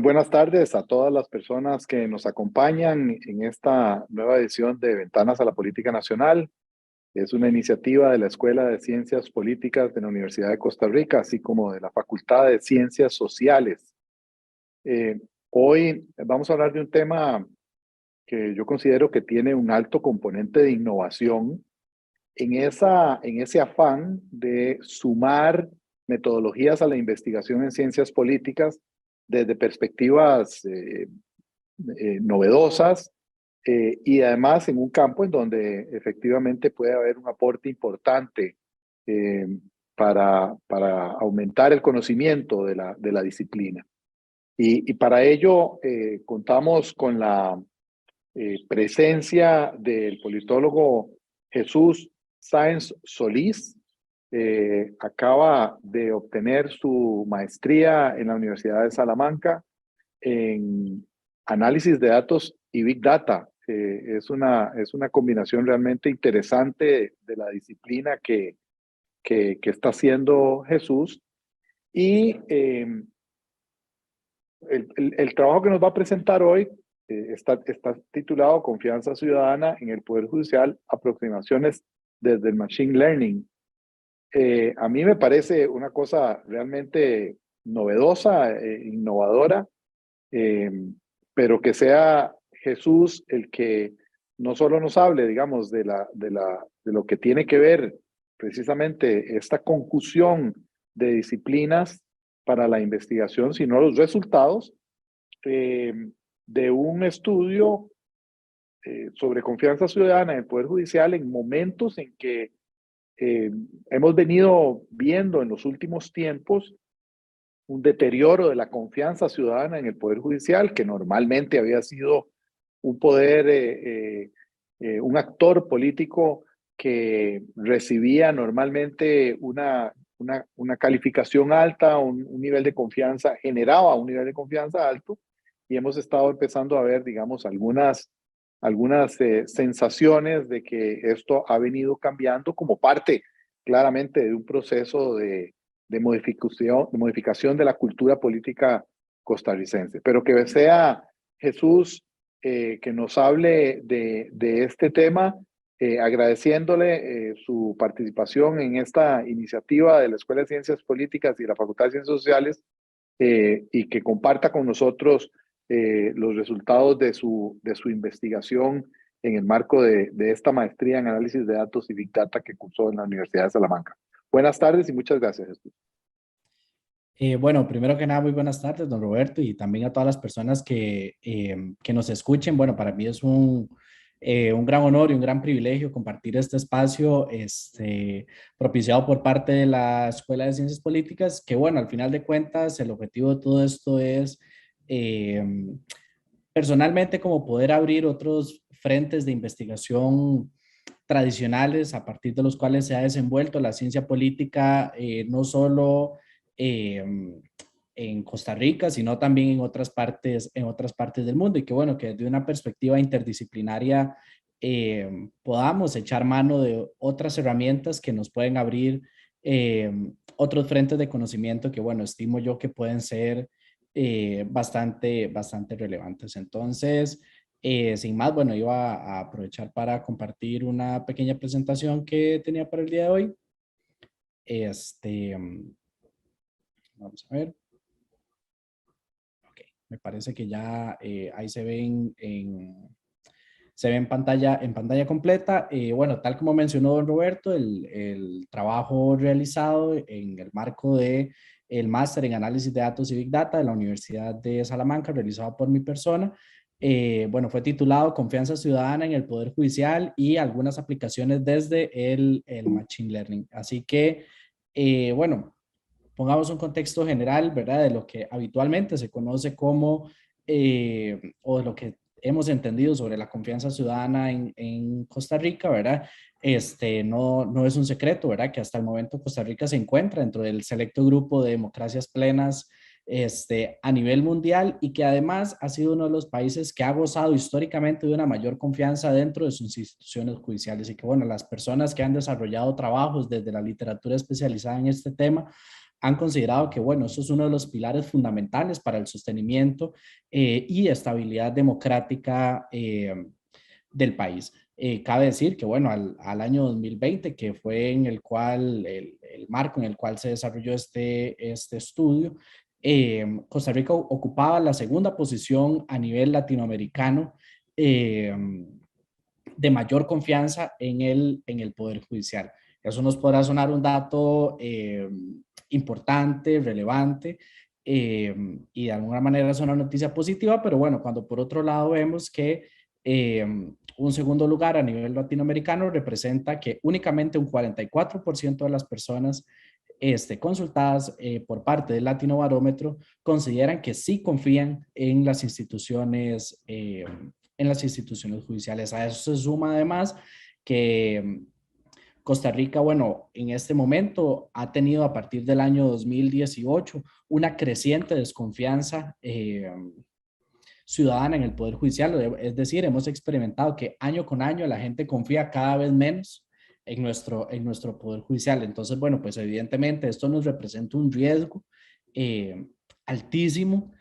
Muy buenas tardes a todas las personas que nos acompañan en esta nueva edición de Ventanas a la Política Nacional. Es una iniciativa de la Escuela de Ciencias Políticas de la Universidad de Costa Rica, así como de la Facultad de Ciencias Sociales. Hoy vamos a hablar de un tema que yo considero que tiene un alto componente de innovación en ese afán de sumar metodologías a la investigación en ciencias políticas desde perspectivas novedosas y además en un campo en donde efectivamente puede haber un aporte importante eh, para aumentar el conocimiento de la disciplina. Y para ello contamos con la presencia del politólogo Jesús Sáenz Solís. Acaba de obtener su maestría en la Universidad de Salamanca en análisis de datos y Big Data. Es una combinación realmente interesante de la disciplina que está haciendo Jesús. Y el trabajo que nos va a presentar hoy está titulado Confianza Ciudadana en el Poder Judicial, aproximaciones desde el Machine Learning. A mí me parece una cosa realmente novedosa, innovadora, pero que sea Jesús el que no solo nos hable, digamos, de lo que tiene que ver precisamente esta conjunción de disciplinas para la investigación, sino los resultados eh, de un estudio sobre confianza ciudadana en el Poder Judicial en momentos en que hemos venido viendo en los últimos tiempos un deterioro de la confianza ciudadana en el Poder Judicial, que normalmente había sido un poder, un actor político que recibía normalmente una calificación alta, un nivel de confianza, generaba un nivel de confianza alto, y hemos estado empezando a ver, digamos, algunas sensaciones de que esto ha venido cambiando como parte claramente de un proceso de modificación de la cultura política costarricense. Pero que sea Jesús que nos hable de este tema, agradeciéndole su participación en esta iniciativa de la Escuela de Ciencias Políticas y la Facultad de Ciencias Sociales, y que comparta con nosotros los resultados de su investigación en el marco de esta maestría en análisis de datos y Big Data que cursó en la Universidad de Salamanca. Buenas tardes y muchas gracias, Jesús. Bueno, primero que nada, muy buenas tardes, don Roberto, y también a todas las personas que nos escuchen. Bueno, para mí es un gran honor y un gran privilegio compartir este espacio propiciado por parte de la Escuela de Ciencias Políticas, que bueno, al final de cuentas, el objetivo de todo esto es eh, personalmente como poder abrir otros frentes de investigación tradicionales a partir de los cuales se ha desenvuelto la ciencia política, no solo eh, en Costa Rica, sino también en otras partes del mundo, y que bueno, que desde una perspectiva interdisciplinaria podamos echar mano de otras herramientas que nos pueden abrir otros frentes de conocimiento que bueno, estimo yo que pueden ser bastante relevantes. Entonces, sin más, bueno, iba a aprovechar para compartir una pequeña presentación que tenía para el día de hoy. Vamos a ver. Ok, me parece que ya ahí se ven se ve en pantalla completa. Bueno, tal como mencionó don Roberto, el trabajo realizado en el marco de el máster en análisis de datos y Big Data de la Universidad de Salamanca, realizado por mi persona, bueno, fue titulado Confianza Ciudadana en el Poder Judicial y algunas aplicaciones desde el Machine Learning. Así que, bueno, pongamos un contexto general, ¿verdad? De lo que habitualmente se conoce como, o de lo que hemos entendido sobre la confianza ciudadana en Costa Rica, ¿verdad? No es un secreto, ¿verdad? Que hasta el momento Costa Rica se encuentra dentro del selecto grupo de democracias plenas a nivel mundial, y que además ha sido uno de los países que ha gozado históricamente de una mayor confianza dentro de sus instituciones judiciales, y que bueno, las personas que han desarrollado trabajos desde la literatura especializada en este tema han considerado que, bueno, eso es uno de los pilares fundamentales para el sostenimiento y estabilidad democrática del país. Cabe decir que, bueno, al año 2020, que fue en el cual, el marco en el cual se desarrolló este estudio, Costa Rica ocupaba la segunda posición a nivel latinoamericano de mayor confianza en el Poder Judicial. Eso nos podrá sonar un dato importante, relevante, y de alguna manera es una noticia positiva, pero bueno, cuando por otro lado vemos que un segundo lugar a nivel latinoamericano representa que únicamente un 44% de las personas consultadas por parte del Latino Barómetro consideran que sí confían en las instituciones judiciales. A eso se suma además que Costa Rica, bueno, en este momento ha tenido a partir del año 2018 una creciente desconfianza ciudadana en el Poder Judicial. Es decir, hemos experimentado que año con año la gente confía cada vez menos en nuestro Poder Judicial. Entonces, bueno, pues evidentemente esto nos representa un riesgo altísimo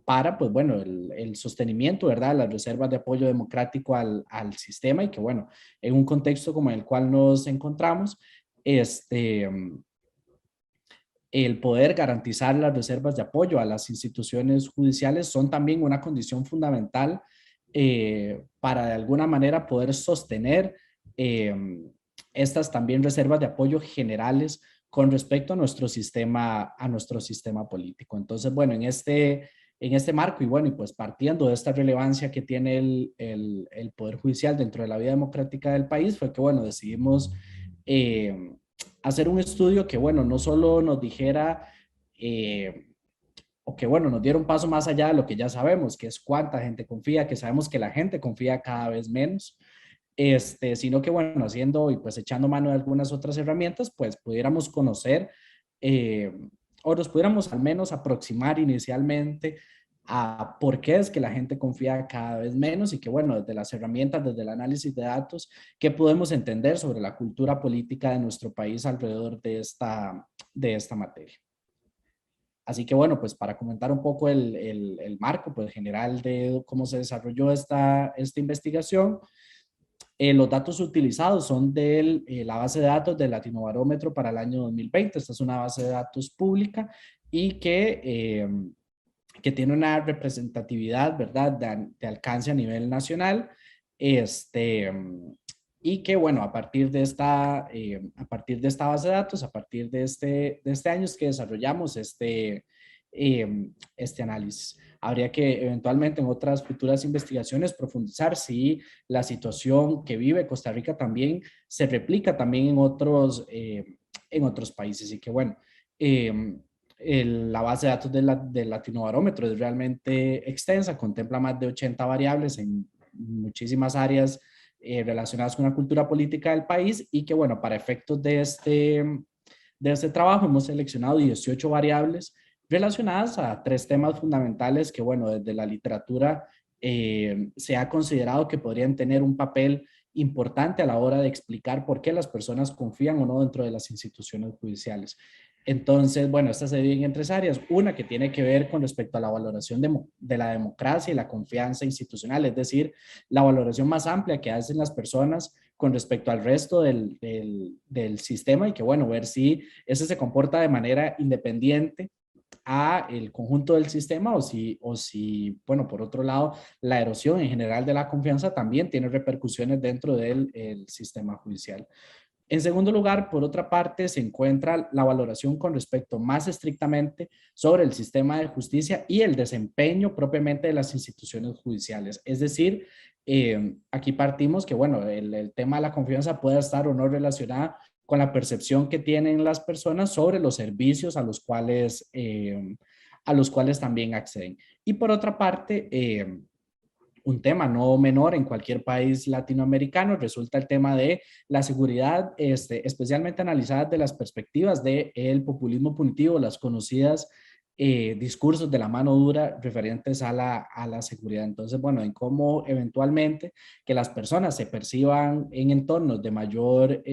para, pues bueno, el sostenimiento, ¿verdad? Las reservas de apoyo democrático al sistema y que, bueno, en un contexto como el cual nos encontramos, el poder garantizar las reservas de apoyo a las instituciones judiciales son también una condición fundamental para de alguna manera poder sostener eh, estas también reservas de apoyo generales con respecto a nuestro sistema político. Entonces, bueno, en este marco y bueno, y pues partiendo de esta relevancia que tiene el Poder Judicial dentro de la vida democrática del país, fue que, bueno, decidimos hacer un estudio que, bueno, no solo nos dijera o que, bueno, nos diera un paso más allá de lo que ya sabemos, que es cuánta gente confía, que sabemos que la gente confía cada vez menos, sino que, bueno, haciendo y pues echando mano de algunas otras herramientas, pues pudiéramos conocer eh, o nos pudiéramos al menos aproximar inicialmente a por qué es que la gente confía cada vez menos y que, bueno, desde las herramientas, desde el análisis de datos, qué podemos entender sobre la cultura política de nuestro país alrededor de esta materia. Así que bueno, pues para comentar un poco el marco pues, general de cómo se desarrolló esta investigación, los datos utilizados son de la base de datos del Latinobarómetro para el año 2020. Esta es una base de datos pública y que tiene una representatividad, ¿verdad?, de alcance a nivel nacional. Y que, bueno, a partir de esta base de datos, a partir de este año es que desarrollamos este análisis. Habría que eventualmente en otras futuras investigaciones profundizar si la situación que vive Costa Rica también se replica también en otros países. Y que, bueno, la base de datos del Latinobarómetro es realmente extensa, contempla más de 80 variables en muchísimas áreas relacionadas con la cultura política del país y que, bueno, para efectos de este trabajo hemos seleccionado 18 variables relacionadas a tres temas fundamentales que, bueno, desde la literatura se ha considerado que podrían tener un papel importante a la hora de explicar por qué las personas confían o no dentro de las instituciones judiciales. Entonces, bueno, estas se dividen en tres áreas. Una que tiene que ver con respecto a la valoración de la democracia y la confianza institucional, es decir, la valoración más amplia que hacen las personas con respecto al resto del sistema y que, bueno, ver si ese se comporta de manera independiente a el conjunto del sistema o si, bueno, por otro lado, la erosión en general de la confianza también tiene repercusiones dentro del sistema judicial. En segundo lugar, por otra parte, se encuentra la valoración con respecto más estrictamente sobre el sistema de justicia y el desempeño propiamente de las instituciones judiciales. Es decir, aquí partimos que, bueno, el tema de la confianza puede estar o no relacionada con la percepción que tienen las personas sobre los servicios a los cuales también acceden. Y por otra parte, un tema no menor en cualquier país latinoamericano resulta el tema de la seguridad, especialmente analizada de las perspectivas del populismo punitivo, las conocidas discursos de la mano dura referentes a la seguridad. Entonces, bueno, en cómo eventualmente que las personas se perciban en entornos de mayor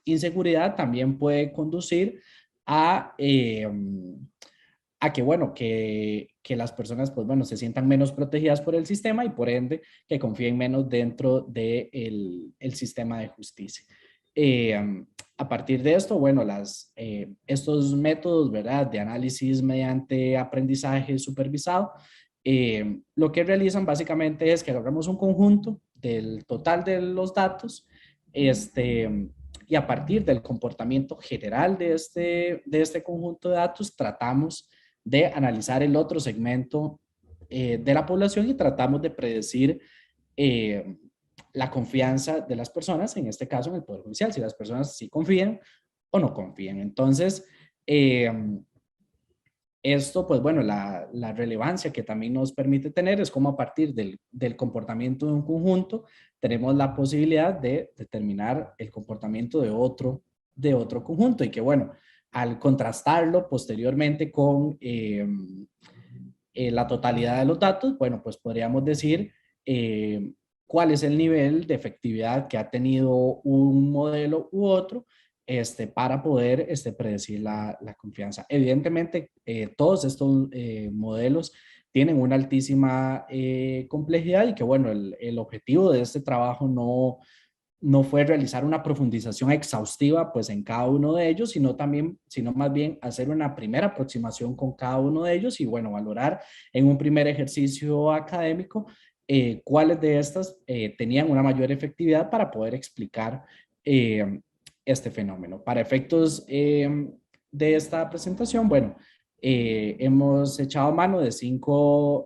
inseguridad también puede conducir a que, bueno, que las personas, pues bueno, se sientan menos protegidas por el sistema y por ende que confíen menos dentro del el sistema de justicia. A partir de esto, bueno, estos métodos, ¿verdad?, de análisis mediante aprendizaje supervisado, lo que realizan básicamente es que agarramos un conjunto del total de los datos, y a partir del comportamiento general de este conjunto de datos, tratamos de analizar el otro segmento de la población y tratamos de predecir eh, la confianza de las personas, en este caso en el Poder Judicial, si las personas sí confían o no confían. Entonces, eh, esto, pues bueno, la relevancia que también nos permite tener es como a partir del comportamiento de un conjunto, tenemos la posibilidad de determinar el comportamiento de otro conjunto y que bueno, al contrastarlo posteriormente con la totalidad de los datos, bueno, pues podríamos decir cuál es el nivel de efectividad que ha tenido un modelo u otro para poder predecir la confianza. Evidentemente, todos estos modelos tienen una altísima complejidad y que, bueno, el objetivo de este trabajo no fue realizar una profundización exhaustiva pues en cada uno de ellos, sino más bien hacer una primera aproximación con cada uno de ellos y bueno, valorar en un primer ejercicio académico cuáles de estas tenían una mayor efectividad para poder explicar este fenómeno. Para efectos de esta presentación, bueno, hemos echado mano de cinco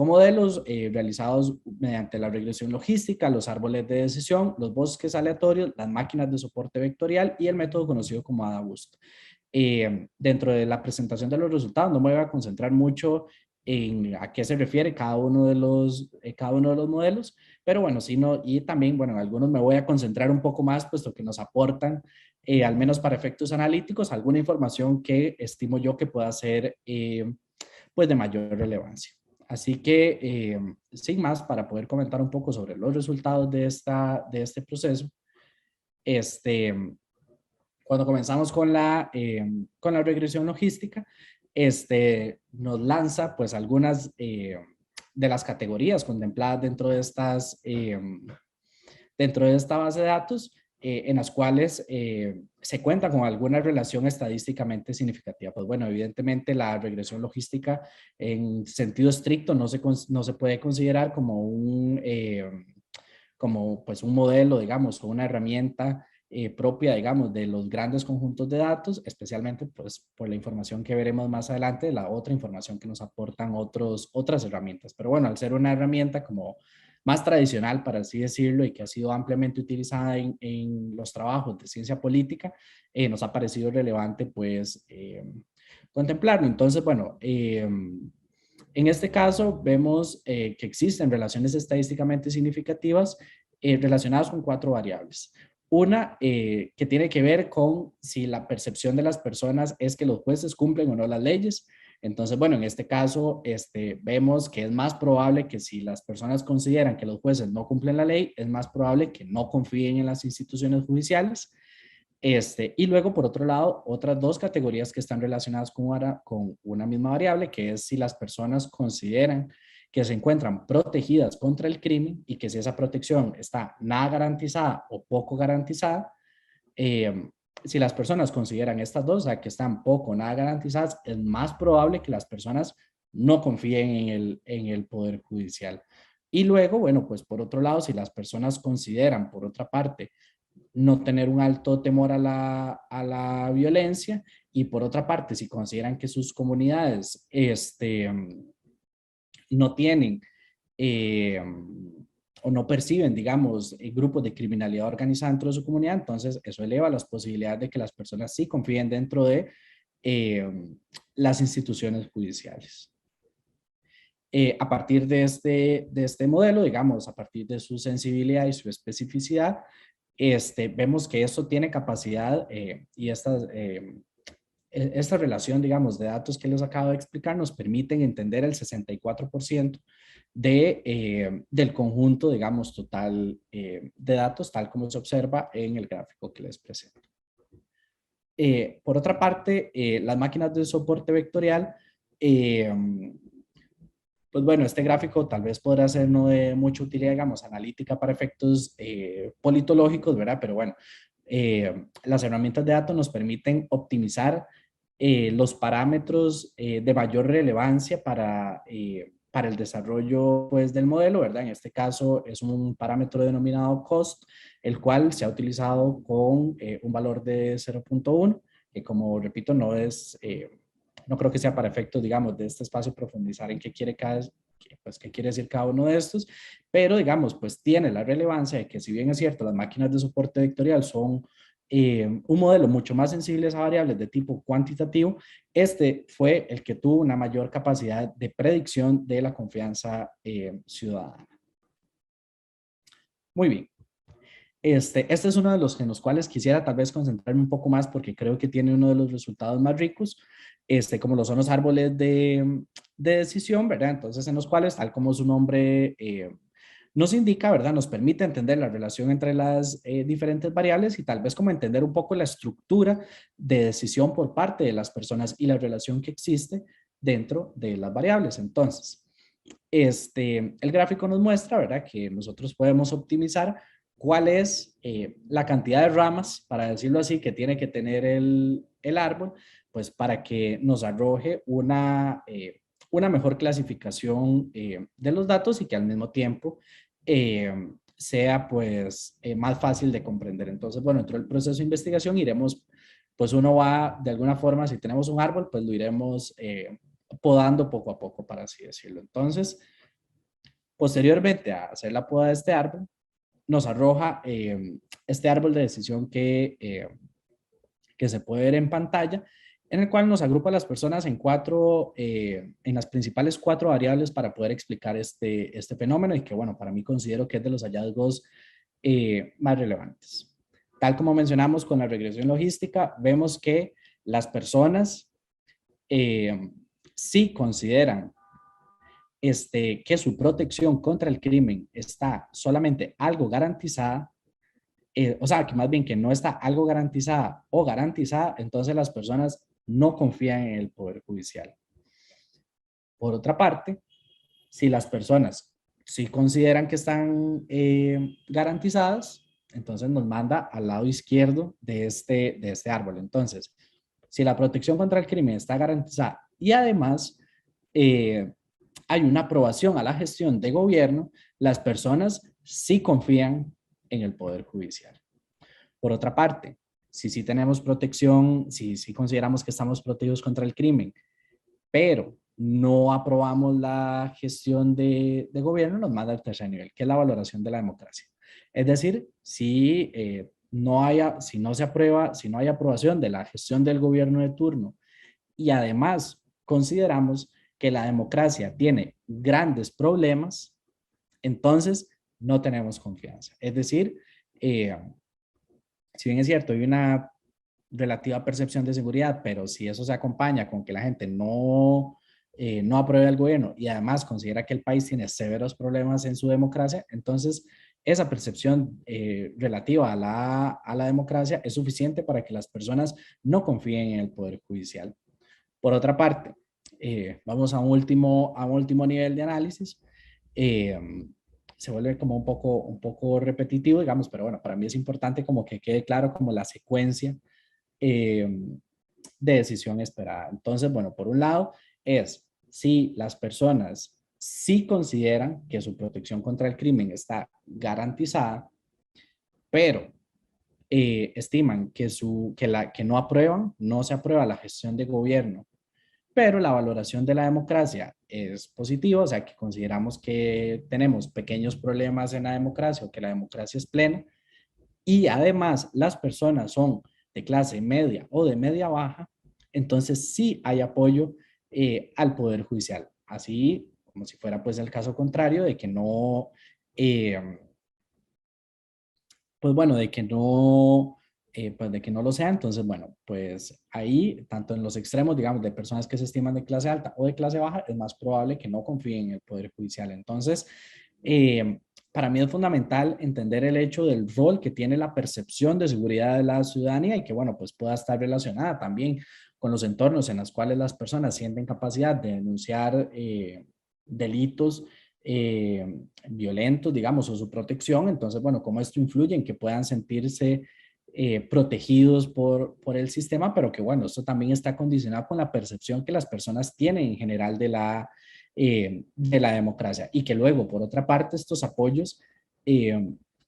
modelos realizados mediante la regresión logística, los árboles de decisión, los bosques aleatorios, las máquinas de soporte vectorial y el método conocido como ADA-BOOST. Dentro de la presentación de los resultados no me voy a concentrar mucho en a qué se refiere cada uno de los modelos, pero bueno, sí, no, y también, bueno, en algunos me voy a concentrar un poco más, puesto que nos aportan, al menos para efectos analíticos, alguna información que estimo yo que pueda ser pues de mayor relevancia. Así que, sin más, para poder comentar un poco sobre los resultados de este proceso, cuando comenzamos con la regresión logística, nos lanza pues algunas de las categorías contempladas dentro de esta base de datos, en las cuales se cuenta con alguna relación estadísticamente significativa. Pues bueno, evidentemente la regresión logística en sentido estricto no se puede considerar como como pues un modelo, digamos, o una herramienta propia, digamos, de los grandes conjuntos de datos, especialmente pues por la información que veremos más adelante, la otra información que nos aportan otras herramientas. Pero bueno, al ser una herramienta como más tradicional, para así decirlo, y que ha sido ampliamente utilizada en los trabajos de ciencia política, nos ha parecido relevante pues contemplarlo. Entonces, bueno, en este caso vemos que existen relaciones estadísticamente significativas relacionadas con cuatro variables. Una que tiene que ver con si la percepción de las personas es que los jueces cumplen o no las leyes. Entonces, bueno, en este caso vemos que es más probable que si las personas consideran que los jueces no cumplen la ley, es más probable que no confíen en las instituciones judiciales. Y luego, por otro lado, otras dos categorías que están relacionadas con una misma variable, que es si las personas consideran que se encuentran protegidas contra el crimen y que si esa protección está nada garantizada o poco garantizada. Si las personas consideran estas dos, o sea, que están poco o nada garantizadas, es más probable que las personas no confíen en el Poder Judicial. Y luego, bueno, pues por otro lado, si las personas consideran, por otra parte, no tener un alto temor a la violencia y por otra parte, si consideran que sus comunidades no tienen o no perciben, digamos, grupos de criminalidad organizada dentro de su comunidad, entonces eso eleva las posibilidades de que las personas sí confíen dentro de las instituciones judiciales. A partir de este modelo, digamos, a partir de su sensibilidad y su especificidad, vemos que esto tiene capacidad y esta relación, digamos, de datos que les acabo de explicar nos permiten entender el 64% del conjunto, digamos, total de datos, tal como se observa en el gráfico que les presento. Por otra parte, las máquinas de soporte vectorial, eh, pues bueno, este gráfico tal vez podrá ser no de mucha utilidad, digamos, analítica para efectos politológicos, ¿verdad? Pero bueno, las herramientas de datos nos permiten optimizar los parámetros de mayor relevancia para el desarrollo pues, del modelo, ¿verdad? En este caso es un parámetro denominado cost, el cual se ha utilizado con un valor de 0.1, que como repito, no creo que sea para efectos, digamos, de este espacio profundizar en qué quiere pues, qué quiere decir cada uno de estos, pero digamos, pues tiene la relevancia de que si bien es cierto, las máquinas de soporte vectorial son un modelo mucho más sensible a variables de tipo cuantitativo, este fue el que tuvo una mayor capacidad de predicción de la confianza ciudadana. Muy bien. Este es uno de los en los cuales quisiera tal vez concentrarme un poco más porque creo que tiene uno de los resultados más ricos, como lo son los árboles de decisión, ¿verdad? Entonces, en los cuales, tal como su nombre nos indica, ¿verdad? Nos permite entender la relación entre las diferentes variables y tal vez como entender un poco la estructura de decisión por parte de las personas y la relación que existe dentro de las variables. Entonces, el gráfico nos muestra, ¿verdad? Que nosotros podemos optimizar cuál es la cantidad de ramas, para decirlo así, que tiene que tener el árbol, pues para que nos arroje una mejor clasificación de los datos y que al mismo tiempo sea pues más fácil de comprender. Entonces, bueno, dentro del proceso de investigación iremos, pues uno va de alguna forma, si tenemos un árbol, pues lo iremos podando poco a poco, para así decirlo. Entonces, posteriormente a hacer la poda de este árbol, nos arroja este árbol de decisión que se puede ver en pantalla, en el cual nos agrupa a las personas en las principales cuatro variables para poder explicar este fenómeno y que, bueno, para mí considero que es de los hallazgos más relevantes. Tal como mencionamos con la regresión logística, vemos que las personas sí consideran que su protección contra el crimen está solamente algo garantizada, o sea, que más bien que no está algo garantizada o garantizada, entonces las personas no confían en el Poder Judicial. Por otra parte, si las personas sí consideran que están garantizadas, entonces nos manda al lado izquierdo de este árbol. Entonces, si la protección contra el crimen está garantizada y además hay una aprobación a la gestión de gobierno, las personas sí confían en el Poder Judicial. Por otra parte, si sí tenemos protección, si sí consideramos que estamos protegidos contra el crimen, pero no aprobamos la gestión de gobierno, nos manda al tercer nivel, que es la valoración de la democracia. Es decir, si no se aprueba, si no hay aprobación de la gestión del gobierno de turno y además consideramos que la democracia tiene grandes problemas, entonces no tenemos confianza. Es decir, si bien es cierto, hay una relativa percepción de seguridad, pero si eso se acompaña con que la gente no apruebe al gobierno y además considera que el país tiene severos problemas en su democracia, entonces esa percepción relativa a la democracia es suficiente para que las personas no confíen en el Poder Judicial. Por otra parte, vamos a un último nivel de análisis. Eh, Se vuelve como un poco repetitivo, digamos, pero bueno, para mí es importante como que quede claro como la secuencia eh, de decisión esperada. Entonces, bueno, por un lado es si las personas sí consideran que su protección contra el crimen está garantizada, pero estiman que no aprueban, no se aprueba la gestión de gobierno, pero la valoración de la democracia es positiva, o sea que consideramos que tenemos pequeños problemas en la democracia o que la democracia es plena, y además las personas son de clase media o de media baja, entonces sí hay apoyo al Poder Judicial. Así como si fuera pues el caso contrario de que no, eh, pues bueno, pues de que no lo sea, entonces bueno, pues ahí, tanto en los extremos, digamos, de personas que se estiman de clase alta o de clase baja, es más probable que no confíen en el Poder Judicial. Entonces, para mí es fundamental entender el hecho del rol que tiene la percepción de seguridad de la ciudadanía y que, bueno, pues pueda estar relacionada también con los entornos en los cuales las personas sienten capacidad de denunciar delitos violentos, digamos, o su protección. Entonces, bueno, cómo esto influye en que puedan sentirse protegidos por el sistema, pero que, bueno, esto también está condicionado con la percepción que las personas tienen en general de la democracia y que luego, por otra parte, estos apoyos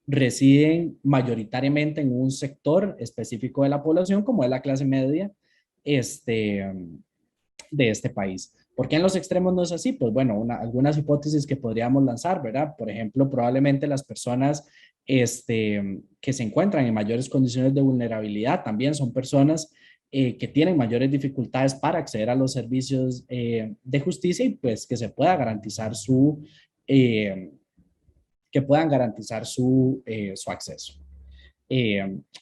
residen mayoritariamente en un sector específico de la población, como es la clase media de este país. ¿Por qué en los extremos no es así? Pues bueno, algunas hipótesis que podríamos lanzar, ¿verdad? Por ejemplo, probablemente las personas que se encuentran en mayores condiciones de vulnerabilidad también son personas que tienen mayores dificultades para acceder a los servicios de justicia y pues que se pueda garantizar eh, que puedan garantizar su acceso.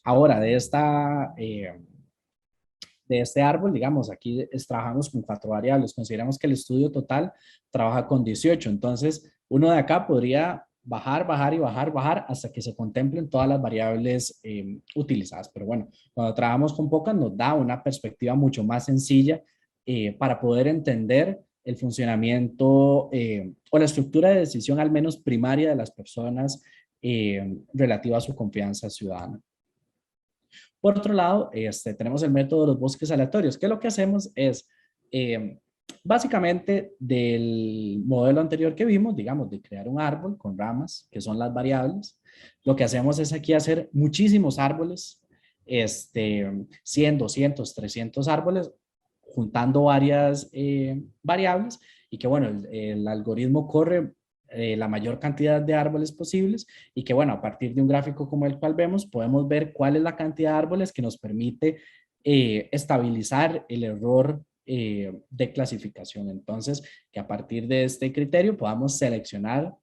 Ahora, de este árbol, digamos, aquí trabajamos con 4 variables. Consideramos que el estudio total trabaja con 18. Entonces, uno de acá podría bajar, bajar y bajar, bajar hasta que se contemplen todas las variables utilizadas. Pero bueno, cuando trabajamos con pocas nos da una perspectiva mucho más sencilla para poder entender el funcionamiento o la estructura de decisión al menos primaria de las personas relativa a su confianza ciudadana. Por otro lado, tenemos el método de los bosques aleatorios, que lo que hacemos es, básicamente del modelo anterior que vimos, digamos, de crear un árbol con ramas, que son las variables, lo que hacemos es aquí hacer muchísimos árboles, 100, 200, 300 árboles, juntando varias variables, y que bueno, el algoritmo corre la mayor cantidad de árboles posibles y que bueno, a partir de un gráfico como el cual vemos, podemos ver cuál es la cantidad de árboles que nos permite estabilizar el error de clasificación. Entonces, que a partir de este criterio podamos seleccionar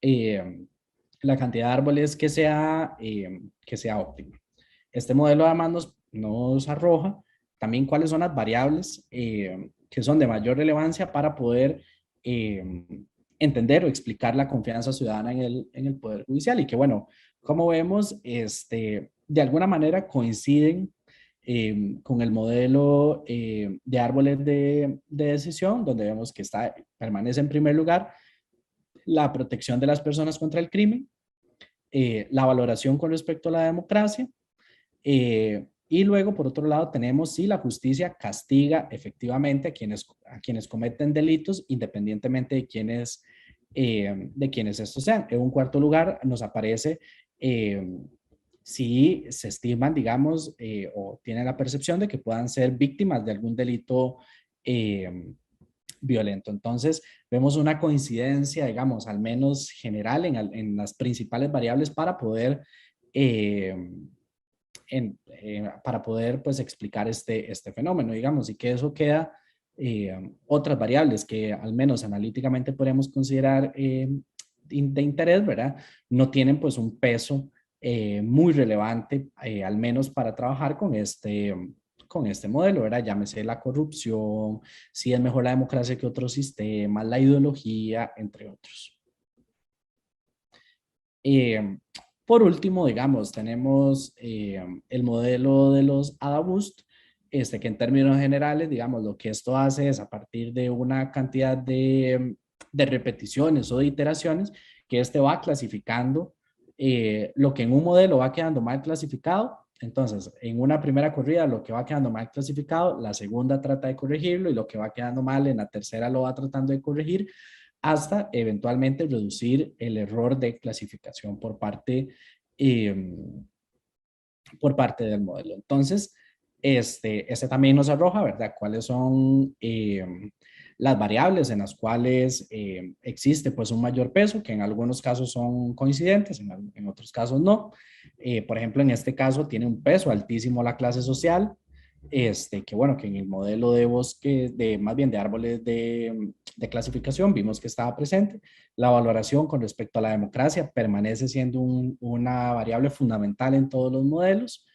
la cantidad de árboles que sea óptima. Este modelo además nos arroja también cuáles son las variables que son de mayor relevancia para poder entender o explicar la confianza ciudadana en el Poder Judicial y que, bueno, como vemos, de alguna manera coinciden con el modelo de árboles de decisión, donde vemos que permanece en primer lugar la protección de las personas contra el crimen, la valoración con respecto a la democracia, y luego, por otro lado, tenemos si la justicia castiga efectivamente a quienes cometen delitos, independientemente de quienes estos sean. En un cuarto lugar, nos aparece si se estiman, digamos, o tienen la percepción de que puedan ser víctimas de algún delito violento. Entonces, vemos una coincidencia, digamos, al menos general en las principales variables para poder pues explicar este fenómeno, digamos, y que eso queda otras variables que al menos analíticamente podríamos considerar de interés, ¿verdad? No tienen pues un peso muy relevante, al menos para trabajar con este modelo, ¿verdad? Llámese la corrupción, si es mejor la democracia que otros sistemas, la ideología, entre otros. Por último, digamos, tenemos el modelo de los AdaBoost, que en términos generales, digamos, lo que esto hace es a partir de una cantidad de repeticiones o de iteraciones, que va clasificando lo que en un modelo va quedando mal clasificado. Entonces, en una primera corrida, lo que va quedando mal clasificado, la segunda trata de corregirlo y lo que va quedando mal en la tercera lo va tratando de corregir hasta eventualmente reducir el error de clasificación por parte del modelo. Entonces, este también nos arroja, ¿verdad?, cuáles son las variables en las cuales existe pues un mayor peso, que en algunos casos son coincidentes, en otros casos no. Por ejemplo, en este caso tiene un peso altísimo la clase social, que bueno, que en el modelo de bosque, más bien de árboles de clasificación, vimos que estaba presente. La valoración con respecto a la democracia permanece siendo una variable fundamental en todos los modelos.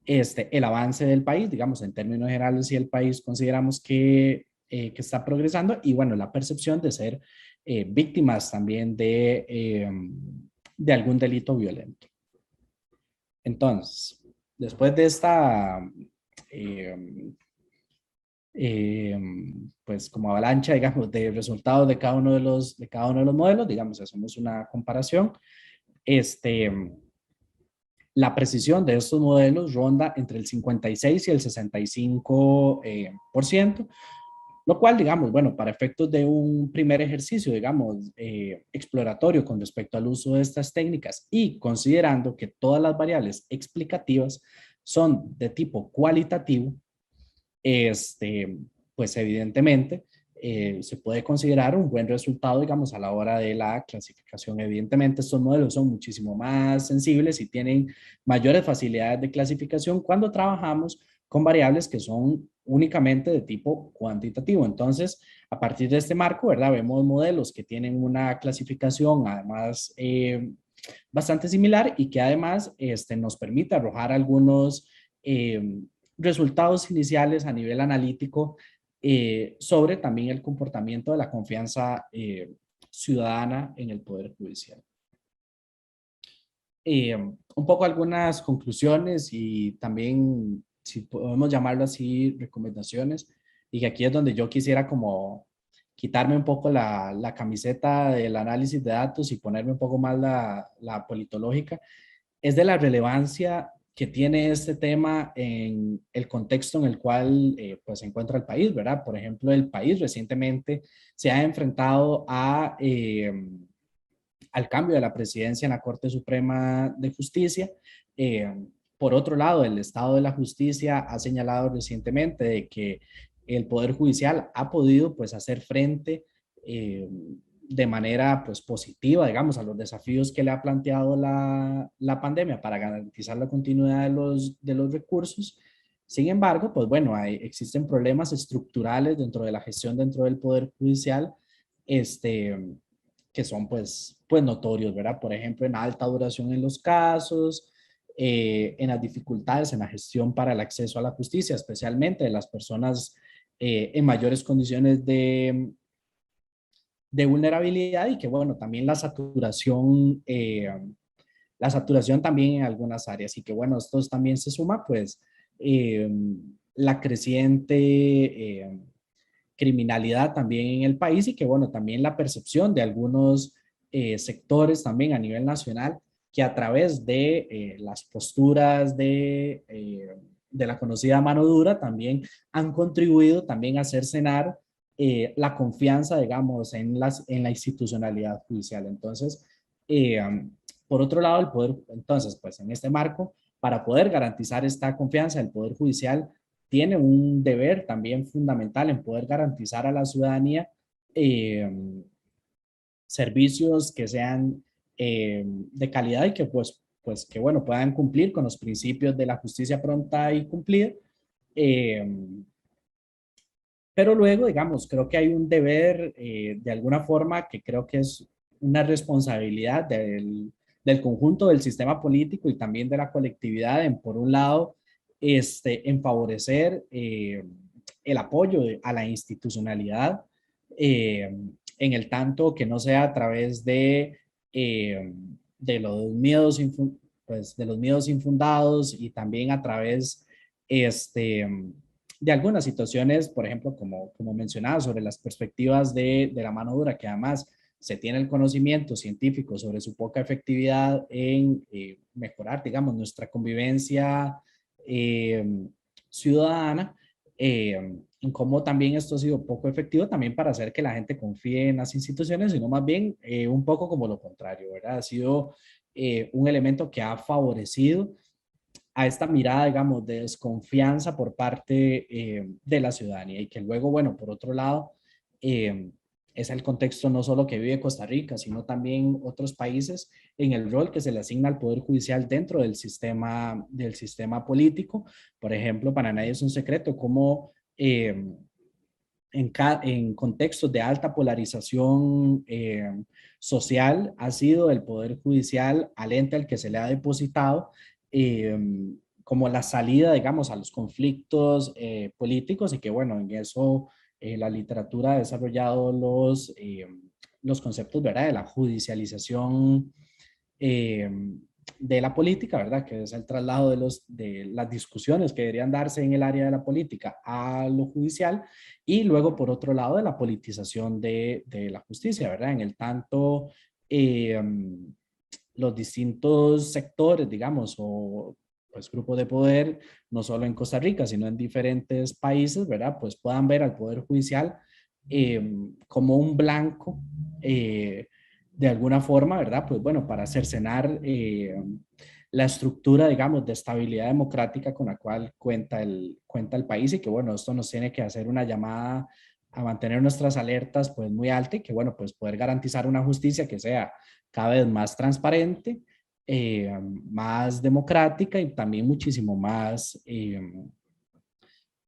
El avance del país, digamos, en términos generales, si el país consideramos que está progresando, y bueno, la percepción de ser víctimas también de algún delito violento. Entonces, después de esta, pues como avalancha, digamos, de resultados de cada uno de los modelos, digamos, hacemos una comparación. La precisión de estos modelos ronda entre el 56 y el 65%, lo cual, digamos, bueno, para efectos de un primer ejercicio, digamos, exploratorio con respecto al uso de estas técnicas y considerando que todas las variables explicativas son de tipo cualitativo, pues evidentemente se puede considerar un buen resultado, digamos, a la hora de la clasificación. Evidentemente, estos modelos son muchísimo más sensibles y tienen mayores facilidades de clasificación cuando trabajamos con variables que son únicamente de tipo cuantitativo. Entonces, a partir de este marco, ¿verdad? Vemos modelos que tienen una clasificación, además, bastante similar y que además nos permite arrojar algunos resultados iniciales a nivel analítico sobre también el comportamiento de la confianza ciudadana en el Poder Judicial. Un poco algunas conclusiones y también, si podemos llamarlo así, recomendaciones, y que aquí es donde yo quisiera como quitarme un poco la camiseta del análisis de datos y ponerme un poco más la politológica, es de la relevancia que tiene este tema en el contexto en el cual pues se encuentra el país, ¿verdad? Por ejemplo, el país recientemente se ha enfrentado al cambio de la presidencia en la Corte Suprema de Justicia. Por otro lado, el Estado de la Justicia ha señalado recientemente de que el Poder Judicial ha podido pues hacer frente de manera pues positiva, digamos, a los desafíos que le ha planteado la pandemia para garantizar la continuidad de los recursos. Sin embargo, pues bueno, existen problemas estructurales dentro de la gestión dentro del Poder Judicial, que son pues notorios, ¿verdad? Por ejemplo, en alta duración en los casos, en las dificultades en la gestión para el acceso a la justicia, especialmente de las personas en mayores condiciones de vulnerabilidad y que, bueno, también la saturación también en algunas áreas y que, bueno, esto también se suma, pues, eh, la creciente criminalidad también en el país y que, bueno, también la percepción de algunos sectores también a nivel nacional que a través de las posturas de la conocida mano dura también han contribuido también a cercenar la confianza, digamos, en la institucionalidad judicial. Entonces, eh, por otro lado, el poder, entonces, pues en este marco, para poder garantizar esta confianza, el Poder Judicial tiene un deber también fundamental en poder garantizar a la ciudadanía eh, servicios que sean de calidad y que pues que bueno, puedan cumplir con los principios de la justicia pronta y cumplida. Eh, pero luego, digamos, creo que hay un deber de alguna forma que creo que es una responsabilidad del conjunto del sistema político y también de la colectividad en, por un lado, en favorecer el apoyo a la institucionalidad, eh, en el tanto que no sea a través de los miedos, pues, de los miedos infundados y también a través de algunas situaciones, por ejemplo, como mencionaba, sobre las perspectivas de la mano dura, que además se tiene el conocimiento científico sobre su poca efectividad en mejorar, digamos, nuestra convivencia ciudadana, en cómo también esto ha sido poco efectivo también para hacer que la gente confíe en las instituciones, sino más bien un poco como lo contrario, ¿verdad? Ha sido un elemento que ha favorecido a esta mirada, digamos, de desconfianza por parte de la ciudadanía y que luego, bueno, por otro lado, es el contexto no solo que vive Costa Rica, sino también otros países en el rol que se le asigna al Poder Judicial dentro del sistema político. Por ejemplo, para nadie es un secreto cómo en contextos de alta polarización social ha sido el Poder Judicial al ente al que se le ha depositado eh, como la salida, digamos, a los conflictos políticos y que, bueno, en eso la literatura ha desarrollado los conceptos, ¿verdad?, de la judicialización eh, de la política, ¿verdad? Que es el traslado de las discusiones que deberían darse en el área de la política a lo judicial, y luego, por otro lado, de la politización de la justicia, ¿verdad? En el tanto eh, los distintos sectores, digamos, o pues grupos de poder, no solo en Costa Rica, sino en diferentes países, ¿verdad? Pues puedan ver al Poder Judicial como un blanco, de alguna forma, ¿verdad? Pues bueno, para cercenar la estructura, digamos, de estabilidad democrática con la cual cuenta el país, y que bueno, esto nos tiene que hacer una llamada a mantener nuestras alertas pues muy alta, y que bueno, pues poder garantizar una justicia que sea cada vez más transparente, más democrática, y también muchísimo más,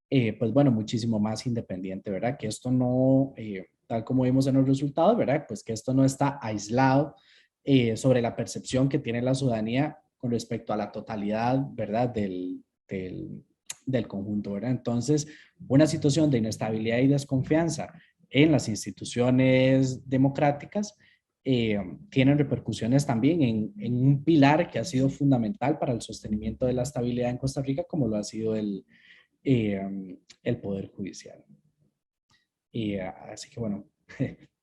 pues bueno, muchísimo más independiente, ¿verdad? Que esto no, tal como vimos en los resultados, ¿verdad? Pues que esto no está aislado sobre la percepción que tiene la ciudadanía con respecto a la totalidad, ¿verdad? Del conjunto, ¿verdad? Entonces, una situación de inestabilidad y desconfianza en las instituciones democráticas tienen repercusiones también en un pilar que ha sido fundamental para el sostenimiento de la estabilidad en Costa Rica, como lo ha sido el Poder Judicial. Y así que bueno,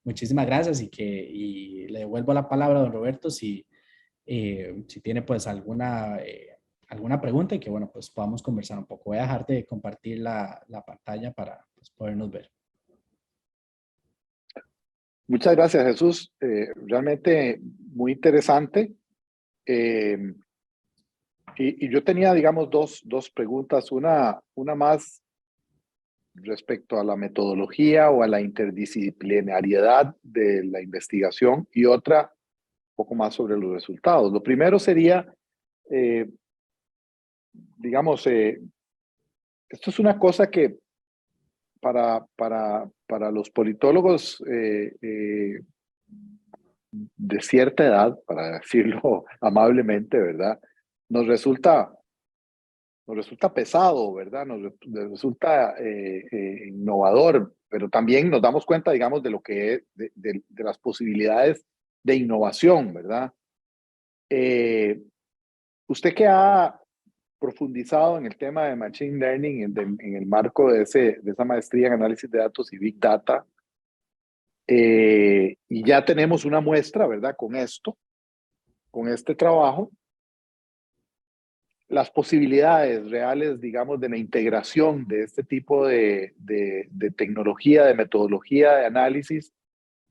muchísimas gracias, y le devuelvo la palabra a don Roberto si tiene pues alguna pregunta, y que bueno, pues podamos conversar un poco. Voy a dejar de compartir la pantalla para pues, podernos ver. Muchas gracias, Jesús. Realmente muy interesante. Eh, y yo tenía, digamos, dos preguntas. Una más respecto a la metodología o a la interdisciplinariedad de la investigación, y otra un poco más sobre los resultados. Lo primero sería, eh, digamos, esto es una cosa que para los politólogos de cierta edad, para decirlo amablemente, ¿verdad? Nos resulta, nos resulta pesado, ¿verdad? Nos resulta innovador, pero también nos damos cuenta, digamos, de lo que es, de las posibilidades de innovación, ¿verdad? Eh, Usted que ha profundizado en el tema de Machine Learning en el marco de esa maestría en análisis de datos y Big Data, y ya tenemos una muestra, ¿verdad? Con esto, con este trabajo, las posibilidades reales, digamos, de la integración de este tipo de tecnología, de metodología de análisis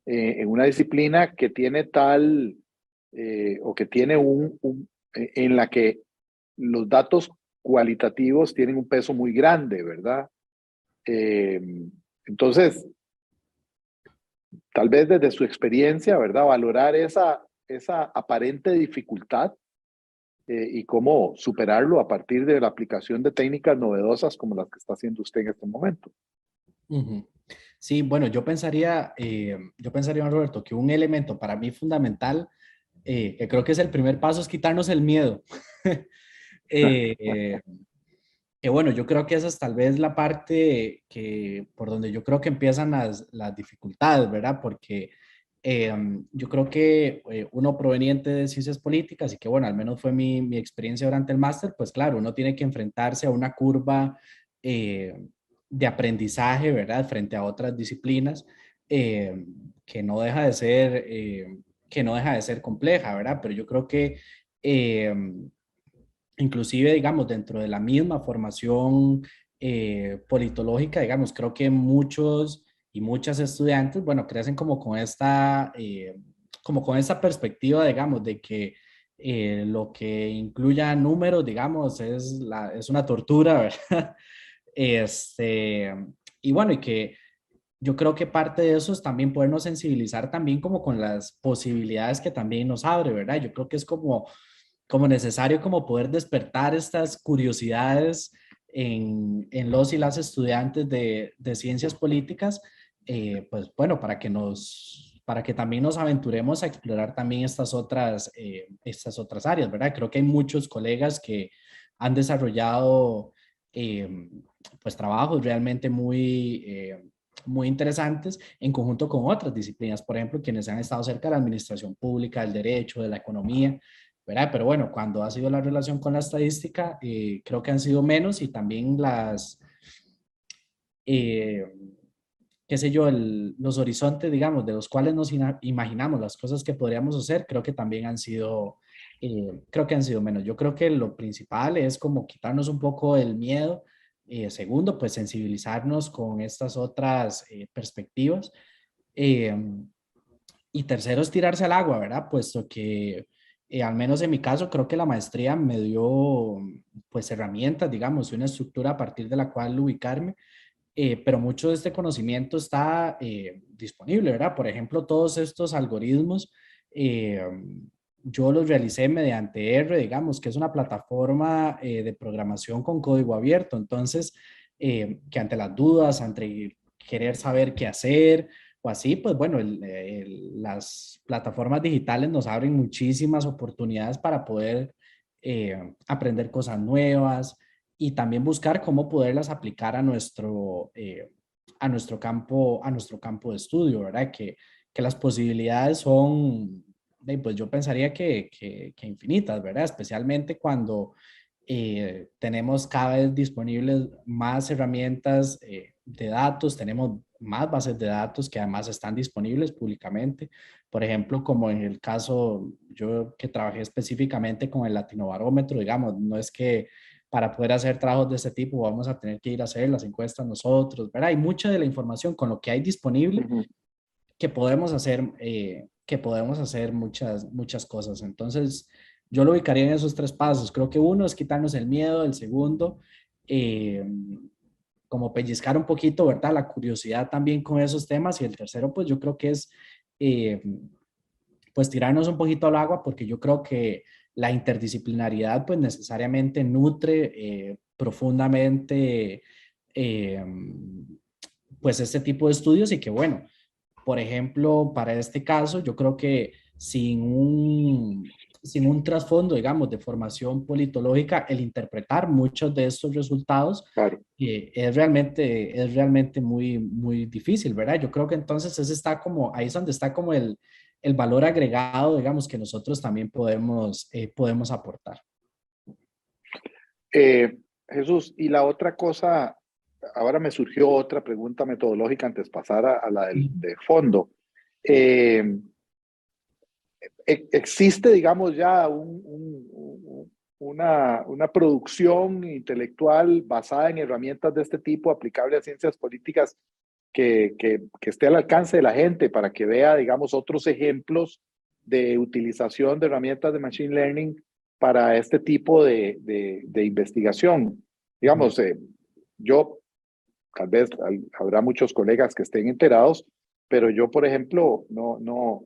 en una disciplina que tiene tal, o que tiene en la que los datos cualitativos tienen un peso muy grande, ¿verdad? Eh, entonces, tal vez desde su experiencia, ¿verdad? Valorar esa aparente dificultad y cómo superarlo a partir de la aplicación de técnicas novedosas como las que está haciendo usted en este momento. Ujú. Sí, bueno, yo pensaría, don Roberto, que un elemento para mí fundamental, que creo que es el primer paso, es quitarnos el miedo. Eh, que bueno, yo creo que esa es tal vez la parte por donde yo creo que empiezan las dificultades, ¿verdad? Porque yo creo que uno proveniente de ciencias políticas, y que bueno, al menos fue mi experiencia durante el máster, pues claro, uno tiene que enfrentarse a una curva eh, de aprendizaje, ¿verdad? Frente a otras disciplinas, eh, que no deja de ser, que no deja de ser compleja, ¿verdad? Pero yo creo que eh, inclusive, digamos, dentro de la misma formación politológica, digamos, creo que muchos y muchas estudiantes, bueno, crecen como con esta perspectiva, digamos, de que lo que incluya números, digamos, es una tortura, ¿verdad? Este, y bueno, y que yo creo que parte de eso es también podernos sensibilizar también como con las posibilidades que también nos abre, ¿verdad? Yo creo que es como necesario como poder despertar estas curiosidades en los y las estudiantes de ciencias políticas, pues bueno, para que también nos aventuremos a explorar también estas otras áreas, ¿verdad? Creo que hay muchos colegas que han desarrollado pues trabajos realmente muy muy interesantes en conjunto con otras disciplinas, por ejemplo, quienes han estado cerca de la administración pública, del derecho, de la economía, ¿verdad? Pero bueno, cuando ha sido la relación con la estadística, creo que han sido menos y también eh, qué sé yo, los horizontes, digamos, de los cuales nos imaginamos las cosas que podríamos hacer, creo que también creo que han sido menos. Yo creo que lo principal es como quitarnos un poco el miedo. Segundo, pues sensibilizarnos con estas otras perspectivas. Eh, y tercero es tirarse al agua, ¿verdad? Puesto que, al menos en mi caso, creo que la maestría me dio, pues, herramientas, digamos, una estructura a partir de la cual ubicarme, pero mucho de este conocimiento está disponible, ¿verdad? Por ejemplo, todos estos algoritmos, eh, yo los realicé mediante R, digamos, que es una plataforma de programación con código abierto. Entonces, que ante las dudas, ante querer saber qué hacer o así, pues bueno, las plataformas digitales nos abren muchísimas oportunidades para poder aprender cosas nuevas, y también buscar cómo poderlas aplicar a nuestro campo de estudio, ¿verdad? Que las posibilidades son, pues yo pensaría que infinitas, ¿verdad? Especialmente cuando tenemos cada vez disponibles más herramientas de datos, tenemos más bases de datos que además están disponibles públicamente. Por ejemplo, como en el caso, yo que trabajé específicamente con el Latinobarómetro, digamos, no es que para poder hacer trabajos de este tipo vamos a tener que ir a hacer las encuestas nosotros, ¿verdad? Hay mucha de la información con lo que hay disponible Ujú. que podemos hacer muchas cosas. Entonces, yo lo ubicaría en esos tres pasos. Creo que uno es quitarnos el miedo, el segundo, eh, como pellizcar un poquito, ¿verdad? La curiosidad también con esos temas, y el tercero, pues yo creo que es eh, pues tirarnos un poquito al agua, porque yo creo que la interdisciplinariedad pues necesariamente nutre profundamente eh, pues este tipo de estudios, y que bueno, por ejemplo, para este caso, yo creo que sin un trasfondo, digamos, de formación politológica, el interpretar muchos de estos resultados Claro. es realmente muy difícil, ¿verdad? Yo creo que entonces ahí es donde está como el valor agregado, digamos, que nosotros también podemos aportar. Jesús, y la otra cosa, ahora me surgió otra pregunta metodológica antes de pasar a la de fondo. Eh, ¿Existe, digamos, ya una producción intelectual basada en herramientas de este tipo aplicable a ciencias políticas que esté al alcance de la gente para que vea, digamos, otros ejemplos de utilización de herramientas de Machine Learning para este tipo de investigación? Digamos, yo, tal vez habrá muchos colegas que estén enterados, pero yo, por ejemplo, no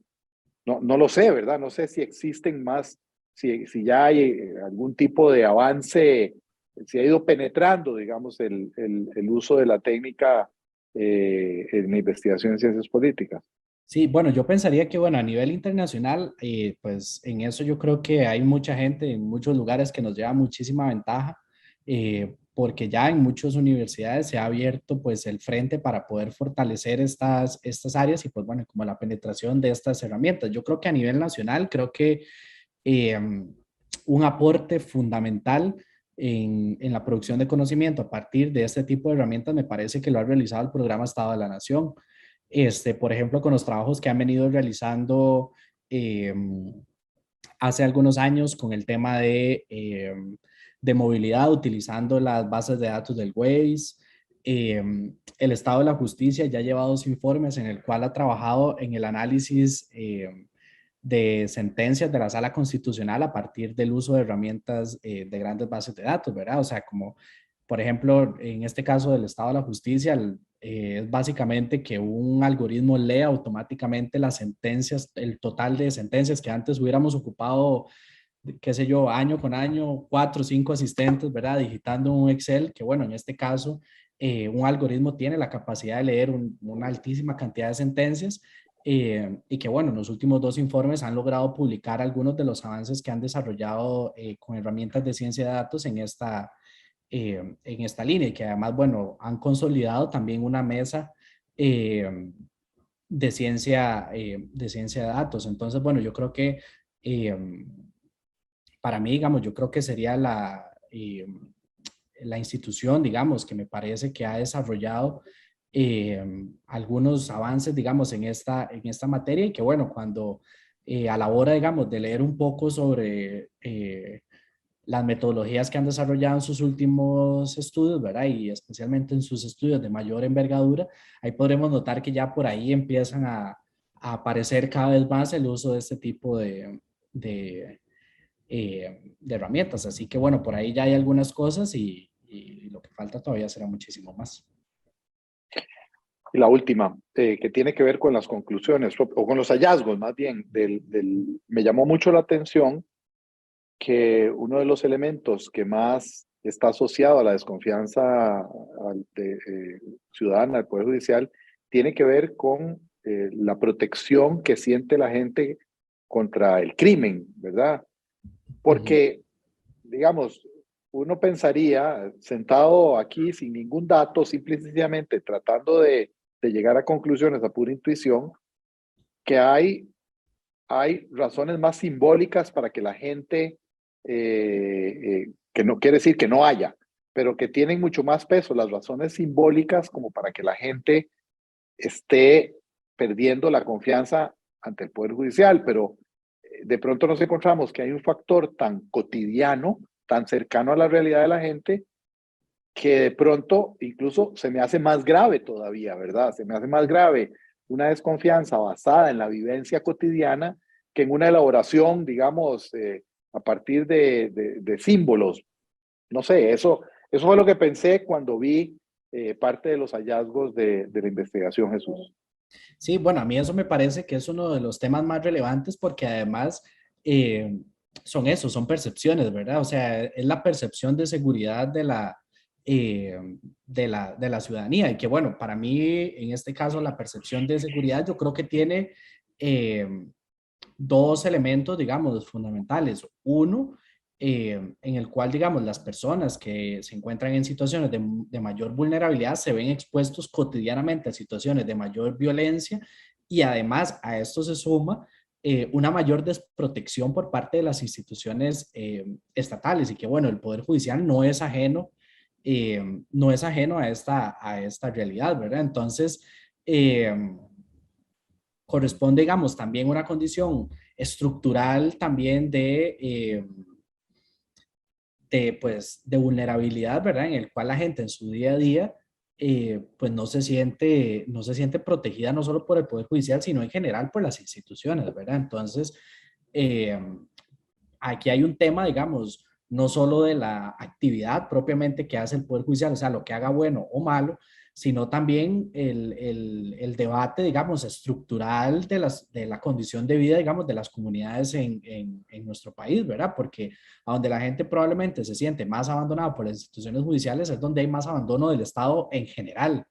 lo sé, ¿verdad? No sé si existen más, si ya hay algún tipo de avance, si ha ido penetrando, digamos, el uso de la técnica en la investigación en ciencias políticas. Sí, bueno, yo pensaría que, bueno, a nivel internacional, pues en eso yo creo que hay mucha gente en muchos lugares que nos lleva muchísima ventaja, porque ya en muchas universidades se ha abierto pues el frente para poder fortalecer estas áreas, y pues bueno, como la penetración de estas herramientas. Yo creo que a nivel nacional, creo que eh, un aporte fundamental en la producción de conocimiento a partir de este tipo de herramientas me parece que lo ha realizado el programa Estado de la Nación. Por ejemplo, con los trabajos que han venido realizando eh, hace algunos años con el tema de movilidad, utilizando las bases de datos del Waze. Eh, el Estado de la Justicia ya lleva 2 informes en el cual ha trabajado en el análisis de sentencias de la Sala Constitucional a partir del uso de herramientas de grandes bases de datos, ¿verdad? O sea, como por ejemplo, en este caso del Estado de la Justicia, es básicamente que un algoritmo lea automáticamente las sentencias, el total de sentencias que antes hubiéramos ocupado, qué sé yo, año con año, 4 o 5 asistentes, ¿verdad? Digitando un Excel, que bueno, en este caso, un algoritmo tiene la capacidad de leer una altísima cantidad de sentencias, y que bueno, en los últimos 2 informes han logrado publicar algunos de los avances que han desarrollado con herramientas de ciencia de datos en esta línea, y que además, bueno, han consolidado también una mesa de ciencia de datos. Entonces, bueno, yo creo que para mí, digamos, yo creo que sería la institución, digamos, que me parece que ha desarrollado algunos avances, digamos, en esta materia y que, bueno, cuando a la hora, digamos, de leer un poco sobre las metodologías que han desarrollado en sus últimos estudios, ¿verdad? Y especialmente en sus estudios de mayor envergadura, ahí podremos notar que ya por ahí empiezan a aparecer cada vez más el uso de este tipo de herramientas. Así que bueno, por ahí ya hay algunas cosas y lo que falta todavía será muchísimo más. Y la última, que tiene que ver con las conclusiones o con los hallazgos más bien, me llamó mucho la atención que uno de los elementos que más está asociado a la desconfianza ciudadana del Poder Judicial tiene que ver con la protección que siente la gente contra el crimen, ¿verdad? Porque, digamos, uno pensaría, sentado aquí sin ningún dato, simple y sencillamente tratando de llegar a conclusiones a pura intuición, que hay razones más simbólicas para que la gente, que no quiere decir que no haya, pero que tienen mucho más peso las razones simbólicas como para que la gente esté perdiendo la confianza ante el Poder Judicial, pero de pronto nos encontramos que hay un factor tan cotidiano, tan cercano a la realidad de la gente, que de pronto incluso se me hace más grave todavía, ¿verdad? Se me hace más grave una desconfianza basada en la vivencia cotidiana que en una elaboración, digamos, a partir de símbolos. No sé, eso fue lo que pensé cuando vi parte de los hallazgos de la investigación, Jesús. Sí, bueno, a mí eso me parece que es uno de los temas más relevantes porque además eh, son eso, son percepciones, ¿verdad? O sea, es la percepción de seguridad eh, de la ciudadanía y que bueno, para mí en este caso la percepción de seguridad yo creo que tiene eh, dos elementos, digamos, fundamentales. Uno, en el cual, digamos, las personas que se encuentran en situaciones de mayor vulnerabilidad se ven expuestos cotidianamente a situaciones de mayor violencia y además a esto se suma una mayor desprotección por parte de las instituciones estatales y que, bueno, el Poder Judicial no es ajeno a esta realidad, ¿verdad? Entonces, corresponde, digamos, también una condición estructural también pues, de vulnerabilidad, ¿verdad? En el cual la gente en su día a día, pues no se siente protegida no solo por el Poder Judicial, sino en general por las instituciones, ¿verdad? Entonces, eh, aquí hay un tema, digamos, no solo de la actividad propiamente que hace el Poder Judicial, o sea, lo que haga bueno o malo, sino también el debate, digamos, estructural de la condición de vida, digamos, de las comunidades en nuestro país, ¿verdad? Porque a donde la gente probablemente se siente más abandonada por las instituciones judiciales es donde hay más abandono del Estado en general,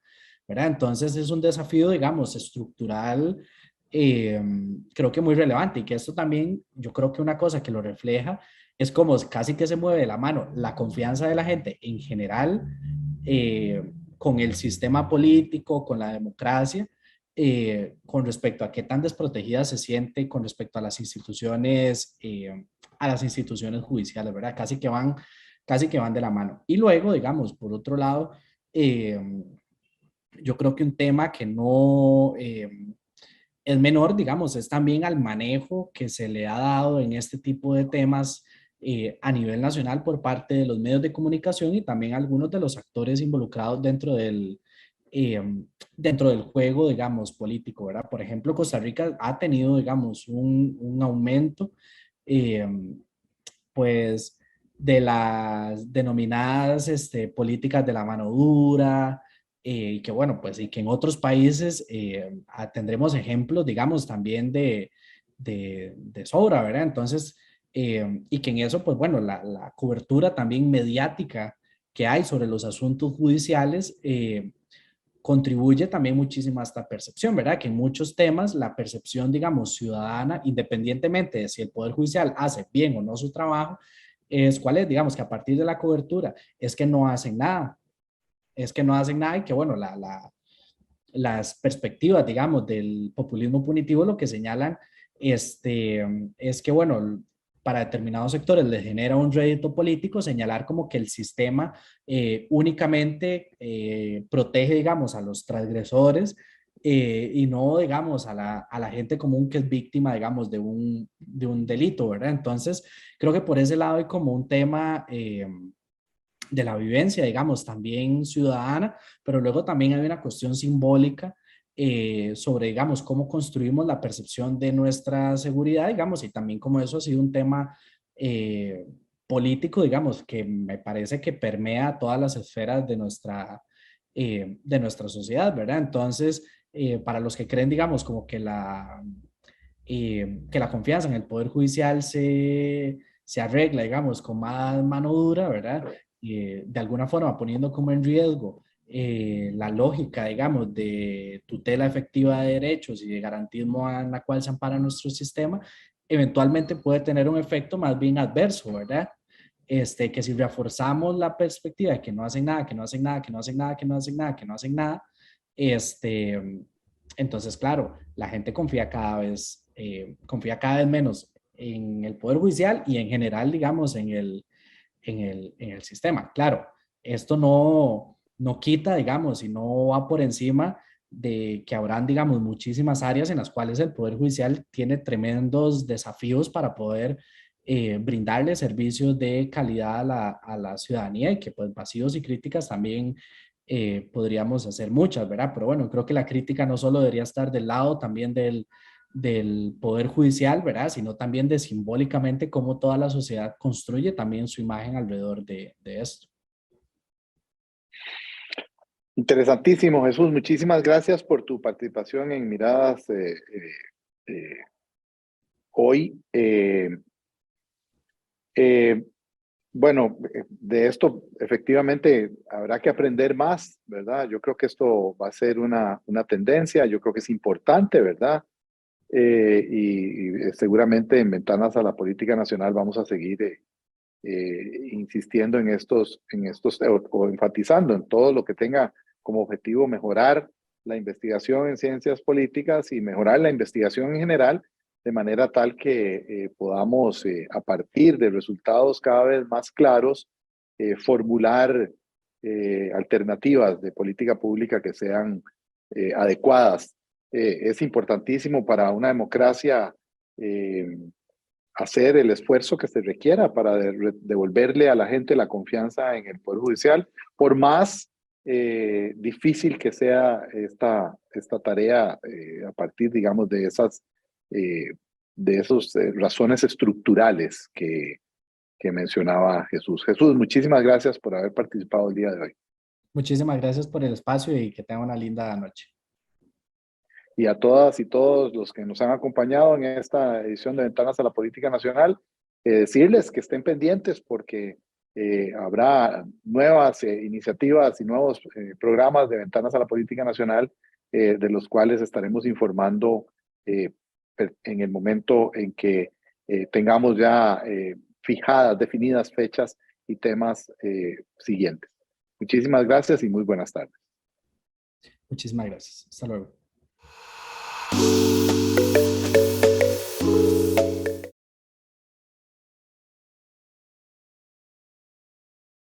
¿verdad? Entonces es un desafío, digamos, estructural eh, creo que muy relevante y que esto también, yo creo que una cosa que lo refleja es como casi que se mueve de la mano la confianza de la gente en general con el sistema político, con la democracia, con respecto a qué tan desprotegida se siente con respecto a las instituciones judiciales, ¿verdad? Casi que van de la mano. Y luego, digamos, por otro lado, eh, yo creo que un tema que no es menor, digamos, es también al manejo que se le ha dado en este tipo de temas a nivel nacional por parte de los medios de comunicación y también algunos de los actores involucrados eh, dentro del juego, digamos, político, ¿verdad? Por ejemplo, Costa Rica ha tenido, digamos, un aumento, eh, pues, de las denominadas políticas de la mano dura, y que bueno, pues y que en otros países tendremos ejemplos, digamos, también de sobra, ¿verdad? Entonces, y que en eso, pues bueno, la cobertura también mediática que hay sobre los asuntos judiciales contribuye también muchísimo a esta percepción, ¿verdad? Que en muchos temas la percepción, digamos, ciudadana, independientemente de si el Poder Judicial hace bien o no su trabajo, es cuál es, digamos, que a partir de la cobertura es que no hacen nada, es que no hacen nada y que, bueno, las perspectivas, digamos, del populismo punitivo lo que señalan es que, bueno, para determinados sectores les genera un rédito político señalar como que el sistema únicamente protege, digamos, a los transgresores y no, digamos, a la gente común que es víctima, digamos, de un delito, ¿verdad? Entonces, creo que por ese lado hay como un tema de la vivencia, digamos, también ciudadana, pero luego también hay una cuestión simbólica sobre, digamos, cómo construimos la percepción de nuestra seguridad, digamos, y también como eso ha sido un tema político, digamos, que me parece que permea todas las esferas de nuestra sociedad, ¿verdad? Entonces, para los que creen, digamos, como que la confianza en el Poder Judicial se arregla, digamos, con más mano dura, ¿verdad? De alguna forma poniendo como en riesgo la lógica, digamos, de tutela efectiva de derechos y de garantismo en la cual se ampara nuestro sistema, eventualmente puede tener un efecto más bien adverso, ¿verdad? Que si reforzamos la perspectiva de que no hacen nada, que no hacen nada, que no hacen nada, que no hacen nada, que no hacen nada, entonces, claro, la gente confía cada vez menos en el Poder Judicial y en general, digamos, en el sistema. Claro, esto no quita, digamos, y no va por encima de que habrán, digamos, muchísimas áreas en las cuales el Poder Judicial tiene tremendos desafíos para poder brindarle servicios de calidad a la ciudadanía y que pues vacíos y críticas también podríamos hacer muchas, ¿verdad? Pero bueno, creo que la crítica no solo debería estar del lado también del Poder Judicial, ¿verdad? Sino también de simbólicamente cómo toda la sociedad construye también su imagen alrededor de esto. Interesantísimo, Jesús. Muchísimas gracias por tu participación en Miradas hoy. Eh, bueno, de esto efectivamente habrá que aprender más, ¿verdad? Yo creo que esto va a ser una tendencia, yo creo que es importante, ¿verdad? Y seguramente en Ventanas a la Política Nacional vamos a seguir insistiendo o enfatizando en todo lo que tenga como objetivo mejorar la investigación en ciencias políticas y mejorar la investigación en general, de manera tal que podamos, a partir de resultados cada vez más claros, formular alternativas de política pública que sean adecuadas. Es importantísimo para una democracia hacer el esfuerzo que se requiera para devolverle a la gente la confianza en el Poder Judicial, por más difícil que sea esta tarea a partir, digamos, eh, de esas razones estructurales que mencionaba Jesús. Jesús, muchísimas gracias por haber participado el día de hoy. Muchísimas gracias por el espacio y que tengan una linda noche. Y a todas y todos los que nos han acompañado en esta edición de Ventanas a la Política Nacional, decirles que estén pendientes porque habrá nuevas iniciativas y nuevos programas de Ventanas a la Política Nacional de los cuales estaremos informando en el momento en que tengamos ya fijadas, definidas fechas y temas siguientes. Muchísimas gracias y muy buenas tardes. Muchísimas gracias. Hasta luego.